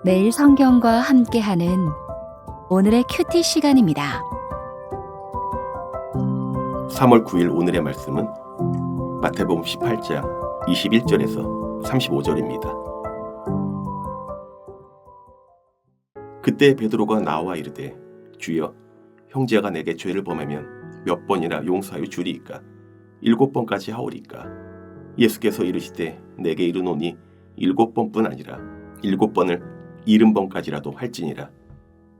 매일 성경과 함께하는 오늘의 큐티 시간입니다. 3월 9일 오늘의 말씀은 마태복음 18장 21절에서 35절입니다. 그때 베드로가 나와 이르되 주여 형제가 내게 죄를 범하면 몇 번이나 용서하여 주리이까 7번까지 하오리까. 예수께서 이르시되 내게 이르노니 7번뿐 아니라 7번을 70번까지라도 할지니라.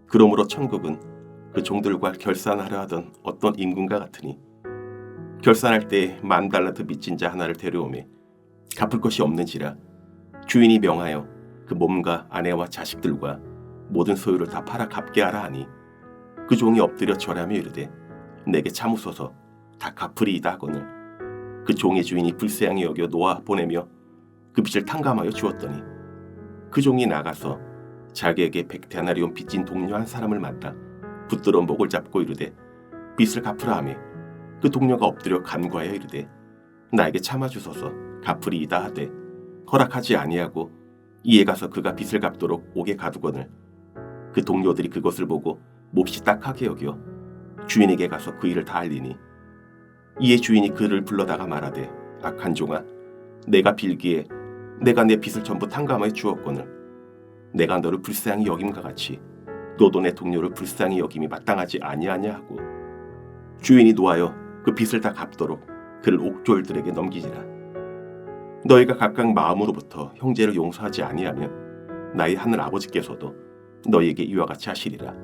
그러므로 천국은 그 종들과 결산하려 하던 어떤 임금과 같으니 결산할 때 10,000달란트 빚진 자 하나를 데려오매 갚을 것이 없는지라 주인이 명하여 그 몸과 아내와 자식들과 모든 소유를 다 팔아 갚게 하라 하니 그 종이 엎드려 절하며 이르되 내게 참으소서 다 갚으리이다 하거늘 그 종의 주인이 불쌍히 여겨 놓아 보내며 그 빚을 탕감하여 주었더니 그 종이 나가서 자기에게 100데나리온 빚진 동료 한 사람을 만나 붙들어 목을 잡고 이르되 빚을 갚으라 하매 그 동료가 엎드려 간구하여 이르되 나에게 참아주소서 갚으리이다 하되 허락하지 아니하고 이에 가서 그가 빚을 갚도록 옥에 가두거늘 그 동료들이 그것을 보고 몹시 딱하게 여겨 주인에게 가서 그 일을 다 알리니 이에 주인이 그를 불러다가 말하되 악한 종아 내가 빌기에 내가 내 빚을 전부 탕감하여 주었거늘 내가 너를 불쌍히 여김과 같이 너도 내 동료를 불쌍히 여김이 마땅하지 아니하냐 하고 주인이 노하여 그 빚을 다 갚도록 그를 옥졸들에게 넘기지라. 너희가 각각 마음으로부터 형제를 용서하지 아니하면 나의 하늘 아버지께서도 너희에게 이와 같이 하시리라.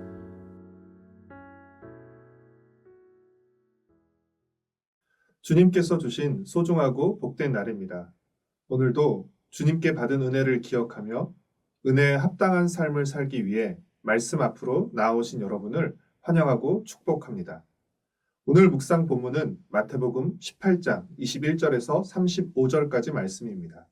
주님께서 주신 소중하고 복된 날입니다. 오늘도 주님께 받은 은혜를 기억하며 은혜에 합당한 삶을 살기 위해 말씀 앞으로 나오신 여러분을 환영하고 축복합니다. 오늘 묵상 본문은 마태복음 18장 21절에서 35절까지 말씀입니다.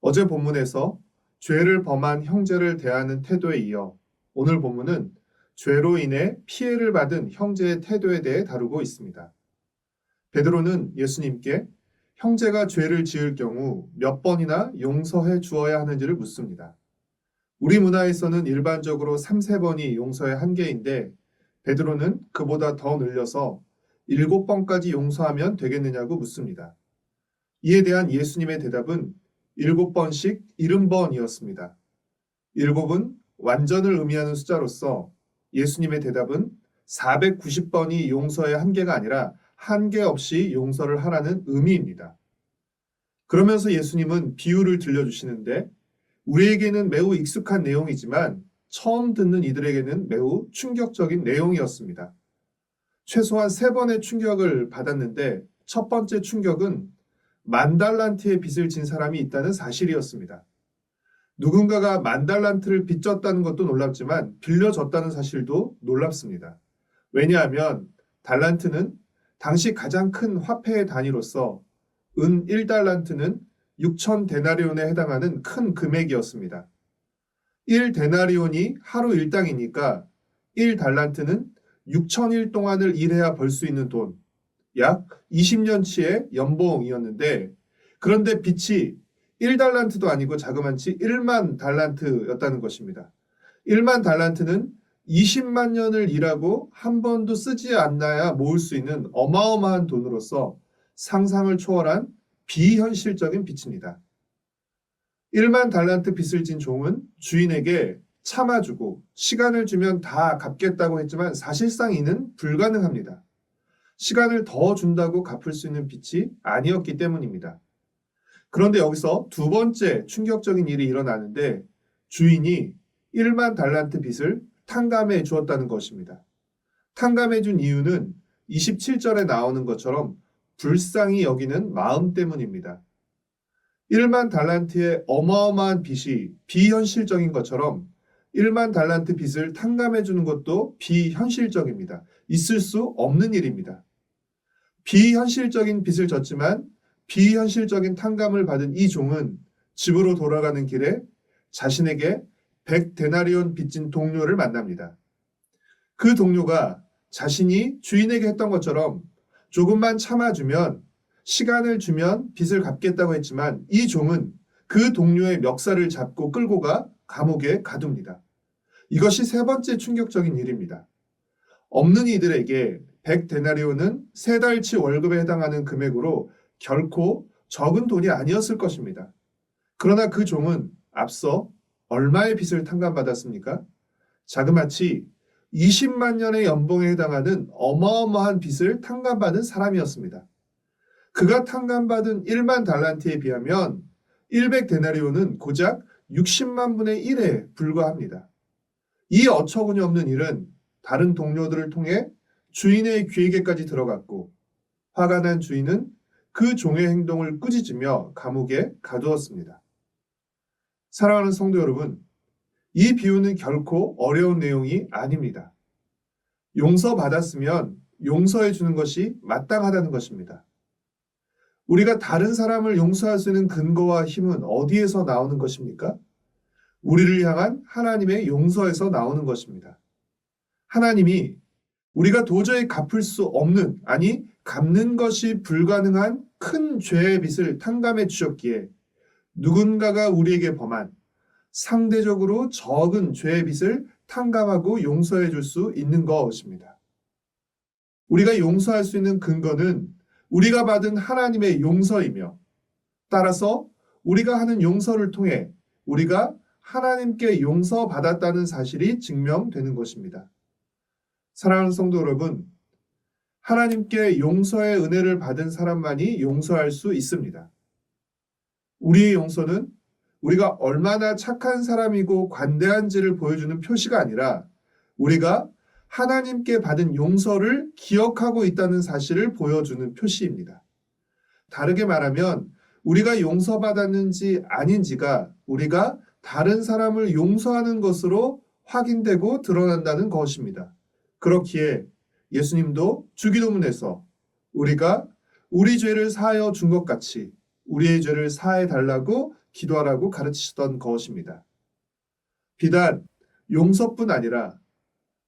어제 본문에서 죄를 범한 형제를 대하는 태도에 이어 오늘 본문은 죄로 인해 피해를 받은 형제의 태도에 대해 다루고 있습니다. 베드로는 예수님께 형제가 죄를 지을 경우 몇 번이나 용서해 주어야 하는지를 묻습니다. 우리 문화에서는 일반적으로 3-4번이 용서의 한계인데 베드로는 그보다 더 늘려서 7번까지 용서하면 되겠느냐고 묻습니다. 이에 대한 예수님의 대답은 7번씩 70번이었습니다. 7은 완전을 의미하는 숫자로서 예수님의 대답은 490번이 용서의 한계가 아니라 한계 없이 용서를 하라는 의미입니다. 그러면서 예수님은 비유를 들려주시는데 우리에게는 매우 익숙한 내용이지만 처음 듣는 이들에게는 매우 충격적인 내용이었습니다. 최소한 3번의 충격을 받았는데 첫 번째 충격은 10,000달란트의 빚을 진 사람이 있다는 사실이었습니다. 누군가가 10,000달란트를 빚졌다는 것도 놀랍지만 빌려줬다는 사실도 놀랍습니다. 왜냐하면 달란트는 당시 가장 큰 화폐의 단위로서 은 1달란트는 6,000데나리온에 해당하는 큰 금액이었습니다. 1데나리온이 하루 일당이니까 1달란트는 6,000일 동안을 일해야 벌 수 있는 돈, 약 20년치의 연봉이었는데 그런데 빚이 1달란트도 아니고 자그만치 1만 달란트였다는 것입니다. 1만 달란트는 20만 년을 일하고 한 번도 쓰지 않나야 모을 수 있는 어마어마한 돈으로서 상상을 초월한 비현실적인 빚입니다. 1만 달란트 빚을 진 종은 주인에게 참아주고 시간을 주면 다 갚겠다고 했지만 사실상 이는 불가능합니다. 시간을 더 준다고 갚을 수 있는 빚이 아니었기 때문입니다. 그런데 여기서 두 번째 충격적인 일이 일어나는데 주인이 1만 달란트 빚을 탕감해 주었다는 것입니다. 탕감해 준 이유는 27절에 나오는 것처럼 불쌍히 여기는 마음 때문입니다. 1만 달란트의 어마어마한 빚이 비현실적인 것처럼 1만 달란트 빚을 탕감해 주는 것도 비현실적입니다. 있을 수 없는 일입니다. 비현실적인 빚을 졌지만 비현실적인 탕감을 받은 이 종은 집으로 돌아가는 길에 자신에게 100데나리온 빚진 동료를 만납니다. 그 동료가 자신이 주인에게 했던 것처럼 조금만 참아주면 시간을 주면 빚을 갚겠다고 했지만 이 종은 그 동료의 멱살을 잡고 끌고 가 감옥에 가둡니다. 이것이 세 번째 충격적인 일입니다. 없는 이들에게 100데나리온은 3달치 월급에 해당하는 금액으로 결코 적은 돈이 아니었을 것입니다. 그러나 그 종은 앞서 얼마의 빚을 탕감받았습니까? 자그마치 20만 년의 연봉에 해당하는 어마어마한 빚을 탕감받은 사람이었습니다. 그가 탕감받은 1만 달란트에 비하면 100데나리온은 고작 60만 분의 1에 불과합니다. 이 어처구니 없는 일은 다른 동료들을 통해 주인의 귀에게까지 들어갔고 화가 난 주인은 그 종의 행동을 꾸짖으며 감옥에 가두었습니다. 사랑하는 성도 여러분, 이 비유는 결코 어려운 내용이 아닙니다. 용서받았으면 용서해 주는 것이 마땅하다는 것입니다. 우리가 다른 사람을 용서할 수 있는 근거와 힘은 어디에서 나오는 것입니까? 우리를 향한 하나님의 용서에서 나오는 것입니다. 하나님이 우리가 도저히 갚을 수 없는, 아니 갚는 것이 불가능한 큰 죄의 빚을 탕감해 주셨기에 누군가가 우리에게 범한 상대적으로 적은 죄의 빚을 탕감하고 용서해 줄 수 있는 것입니다. 우리가 용서할 수 있는 근거는 우리가 받은 하나님의 용서이며 따라서 우리가 하는 용서를 통해 우리가 하나님께 용서받았다는 사실이 증명되는 것입니다. 사랑하는 성도 여러분, 하나님께 용서의 은혜를 받은 사람만이 용서할 수 있습니다. 우리의 용서는 우리가 얼마나 착한 사람이고 관대한지를 보여주는 표시가 아니라 우리가 하나님께 받은 용서를 기억하고 있다는 사실을 보여주는 표시입니다. 다르게 말하면 우리가 용서받았는지 아닌지가 우리가 다른 사람을 용서하는 것으로 확인되고 드러난다는 것입니다. 그렇기에 예수님도 주기도문에서 우리가 우리 죄를 사하여 준 것 같이 우리의 죄를 사해 달라고 기도하라고 가르치셨던 것입니다. 비단 용서뿐 아니라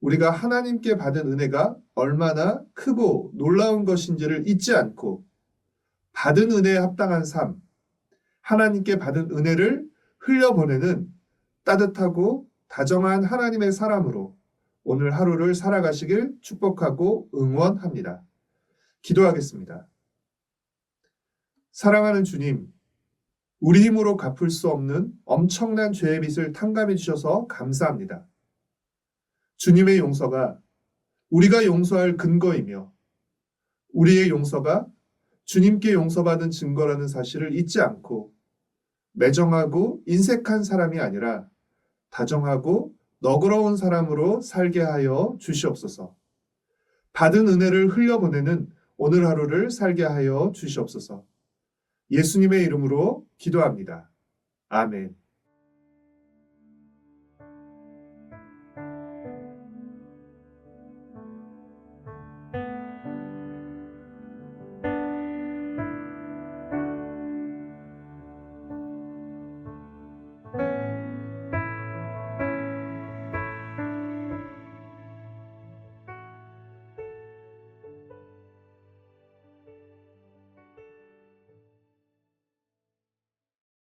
우리가 하나님께 받은 은혜가 얼마나 크고 놀라운 것인지를 잊지 않고 받은 은혜에 합당한 삶, 하나님께 받은 은혜를 흘려보내는 따뜻하고 다정한 하나님의 사람으로 오늘 하루를 살아가시길 축복하고 응원합니다. 기도하겠습니다. 사랑하는 주님, 우리 힘으로 갚을 수 없는 엄청난 죄의 빚을 탕감해 주셔서 감사합니다. 주님의 용서가 우리가 용서할 근거이며 우리의 용서가 주님께 용서받은 증거라는 사실을 잊지 않고 매정하고 인색한 사람이 아니라 다정하고 너그러운 사람으로 살게 하여 주시옵소서. 받은 은혜를 흘려보내는 오늘 하루를 살게 하여 주시옵소서. 예수님의 이름으로 기도합니다. 아멘.